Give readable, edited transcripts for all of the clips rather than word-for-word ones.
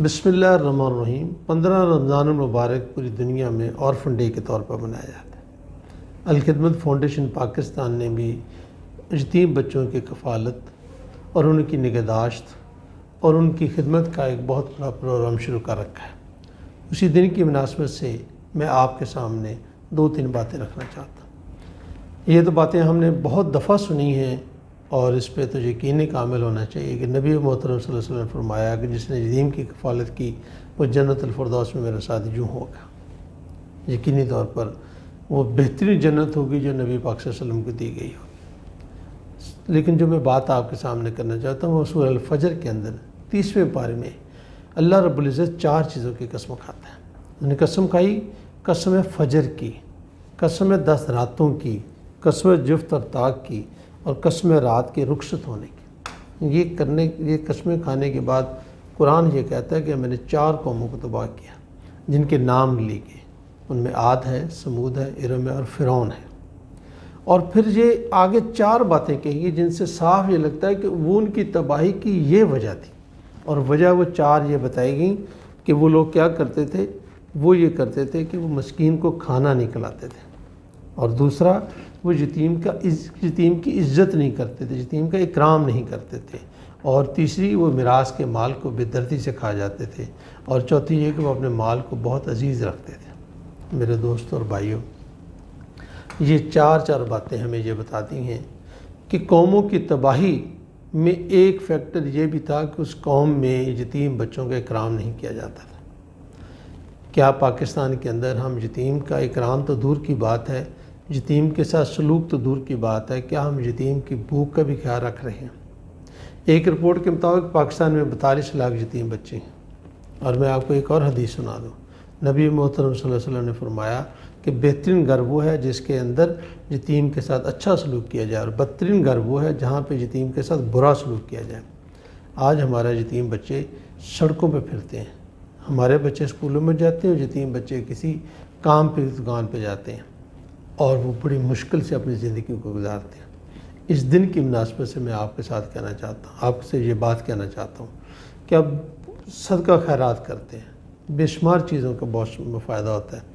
بسم اللہ الرحمن الرحیم 15 رمضان المبارک پوری دنیا میں آرفن ڈے کے طور پر منایا جاتا ہے۔ الخدمت فاؤنڈیشن پاکستان نے بھی یتیم بچوں کی کفالت اور ان کی نگہداشت اور ان کی خدمت کا ایک بہت بڑا پروگرام شروع کر رکھا ہے۔ اسی دن کی مناسبت سے میں آپ کے سامنے 2-3 باتیں رکھنا چاہتا ہوں۔ یہ تو باتیں ہم نے بہت دفعہ سنی ہیں اور اس پہ تو یقینی کامل ہونا چاہیے کہ نبی محترم صلی اللہ علیہ وسلم نے فرمایا کہ جس نے یتیم کی کفالت کی وہ جنت الفردوس میں میرا ساتھ یوں ہوگا۔ یقینی طور پر وہ بہترین جنت ہوگی جو نبی پاک صلی اللہ علیہ وسلم کو دی گئی ہوگی۔ لیکن جو میں بات آپ کے سامنے کرنا چاہتا ہوں وہ سورہ الفجر کے اندر 30ویں پارے میں اللہ رب العزت 4 چیزوں کی قسم کھاتا ہے۔ انہوں نے قسم کھائی، قسم فجر کی، قسم 10 راتوں کی، قسم جفت اور طاق کی، اور قسم رات کے رخصت ہونے کی۔ یہ قسمیں کھانے کے بعد قرآن یہ کہتا ہے کہ میں نے 4 قوموں کو تباہ کیا جن کے نام لیے گئے۔ ان میں عاد ہے، سمود ہے، ارم ہے اور فرعون ہے۔ اور پھر یہ آگے 4 باتیں کہی ہیں جن سے صاف یہ لگتا ہے کہ وہ ان کی تباہی کی یہ وجہ تھی، اور وجہ وہ 4 یہ بتائی گئیں کہ وہ لوگ کیا کرتے تھے۔ وہ یہ کرتے تھے کہ وہ مسکین کو کھانا نہیں کھلاتے تھے، اور دوسرا وہ یتیم کی عزت نہیں کرتے تھے، یتیم کا اکرام نہیں کرتے تھے، اور تیسری وہ میراث کے مال کو بے دردی سے کھا جاتے تھے، اور چوتھی یہ کہ وہ اپنے مال کو بہت عزیز رکھتے تھے۔ میرے دوستوں اور بھائیوں، یہ 4 باتیں ہمیں یہ بتاتی ہیں کہ قوموں کی تباہی میں ایک فیکٹر یہ بھی تھا کہ اس قوم میں یتیم بچوں کا اکرام نہیں کیا جاتا تھا۔ کیا پاکستان کے اندر ہم یتیم کا اکرام تو دور کی بات ہے، یتیم کے ساتھ سلوک تو دور کی بات ہے، کیا ہم یتیم کی بھوک کا بھی خیال رکھ رہے ہیں؟ ایک رپورٹ کے مطابق پاکستان میں 42 لاکھ یتیم بچے ہیں۔ اور میں آپ کو ایک اور حدیث سنا دوں۔ نبی محترم صلی اللہ علیہ وسلم نے فرمایا کہ بہترین گھر وہ ہے جس کے اندر یتیم کے ساتھ اچھا سلوک کیا جائے، اور بدترین گھر وہ ہے جہاں پہ یتیم کے ساتھ برا سلوک کیا جائے۔ آج ہمارا یتیم بچے سڑکوں پہ پھرتے ہیں، ہمارے بچے اسکولوں میں جاتے ہیں اور یتیم بچے کسی کام پہ دکان پہ جاتے ہیں، اور وہ بڑی مشکل سے اپنی زندگی کو گزارتے ہیں۔ اس دن کی مناسبت سے میں آپ کے ساتھ کہنا چاہتا ہوں، آپ سے یہ بات کہنا چاہتا ہوں کہ اب صدقہ خیرات کرتے ہیں، بے شمار چیزوں کا بہت فائدہ ہوتا ہے۔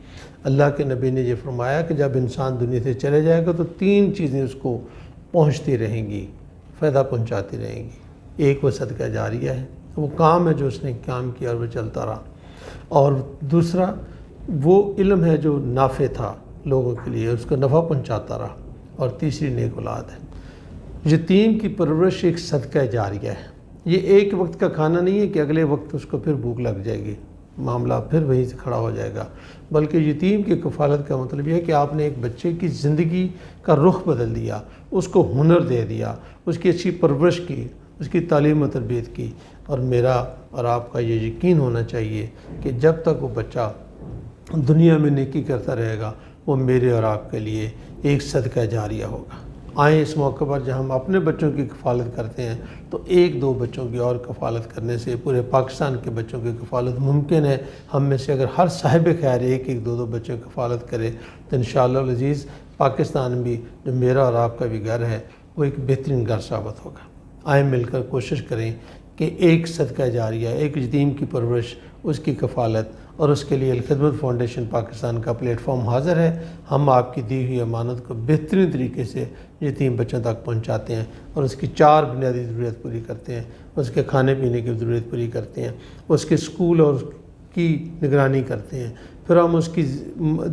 اللہ کے نبی نے یہ فرمایا کہ جب انسان دنیا سے چلے جائے گا تو 3 چیزیں اس کو پہنچتی رہیں گی، فائدہ پہنچاتی رہیں گی۔ ایک وہ صدقہ جاریہ ہے، وہ کام ہے جو اس نے کام کیا اور وہ چلتا رہا، اور دوسرا وہ علم ہے جو نافع تھا لوگوں کے لیے، اس کو نفع پہنچاتا رہا، اور تیسری نیک اولاد ہے۔ یتیم کی پرورش ایک صدقہ جاریہ ہے۔ یہ ایک وقت کا کھانا نہیں ہے کہ اگلے وقت اس کو پھر بھوک لگ جائے گی، معاملہ پھر وہیں سے کھڑا ہو جائے گا، بلکہ یتیم کی کفالت کا مطلب یہ ہے کہ آپ نے ایک بچے کی زندگی کا رخ بدل دیا، اس کو ہنر دے دیا، اس کی اچھی پرورش کی، اس کی تعلیم و تربیت کی۔ اور میرا اور آپ کا یہ یقین ہونا چاہیے کہ جب تک وہ بچہ دنیا میں نیکی کرتا رہے گا وہ میرے اور آپ کے لیے ایک صدقہ جاریہ ہوگا۔ آئیں اس موقع پر جب ہم اپنے بچوں کی کفالت کرتے ہیں تو 1-2 بچوں کی اور کفالت کرنے سے پورے پاکستان کے بچوں کی کفالت ممکن ہے۔ ہم میں سے اگر ہر صاحب خیر 1-1 2-2 بچوں کی کفالت کرے تو انشاءاللہ العزیز پاکستان بھی جو میرا اور آپ کا بھی گھر ہے وہ ایک بہترین گھر ثابت ہوگا۔ آئیں مل کر کوشش کریں کہ ایک صدقہ جاریہ، ایک یتیم کی پرورش، اس کی کفالت، اور اس کے لیے الخدمت فاؤنڈیشن پاکستان کا پلیٹ فارم حاضر ہے۔ ہم آپ کی دی ہوئی امانت کو بہترین طریقے سے یتیم بچوں تک پہنچاتے ہیں، اور اس کی 4 بنیادی ضرورت پوری کرتے ہیں۔ اس کے کھانے پینے کی ضرورت پوری کرتے ہیں، اس کے اسکول اور کی نگرانی کرتے ہیں، پھر ہم اس کی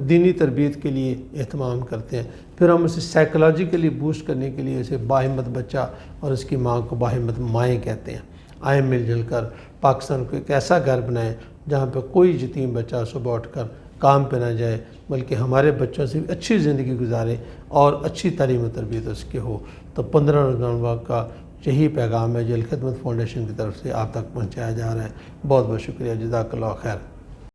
دینی تربیت کے لیے اہتمام کرتے ہیں، پھر ہم اسے سائیکولوجیکلی بوسٹ کرنے کے لیے اسے باہمت بچہ اور اس کی ماں کو باہمت مائیں کہتے ہیں۔ آئیں مل جل کر پاکستان کو ایک ایسا گھر بنائیں جہاں پہ کوئی یتیم بچہ صبح اٹھ کر کام پہ نہ جائے، بلکہ ہمارے بچوں سے بھی اچھی زندگی گزارے اور اچھی تعلیم و تربیت اس کے ہو۔ تو 15 رمضان کا یہی پیغام ہے جو الخدمت فاؤنڈیشن کی طرف سے آپ تک پہنچایا جا رہا ہے۔ بہت بہت شکریہ، جزاک اللہ خیر۔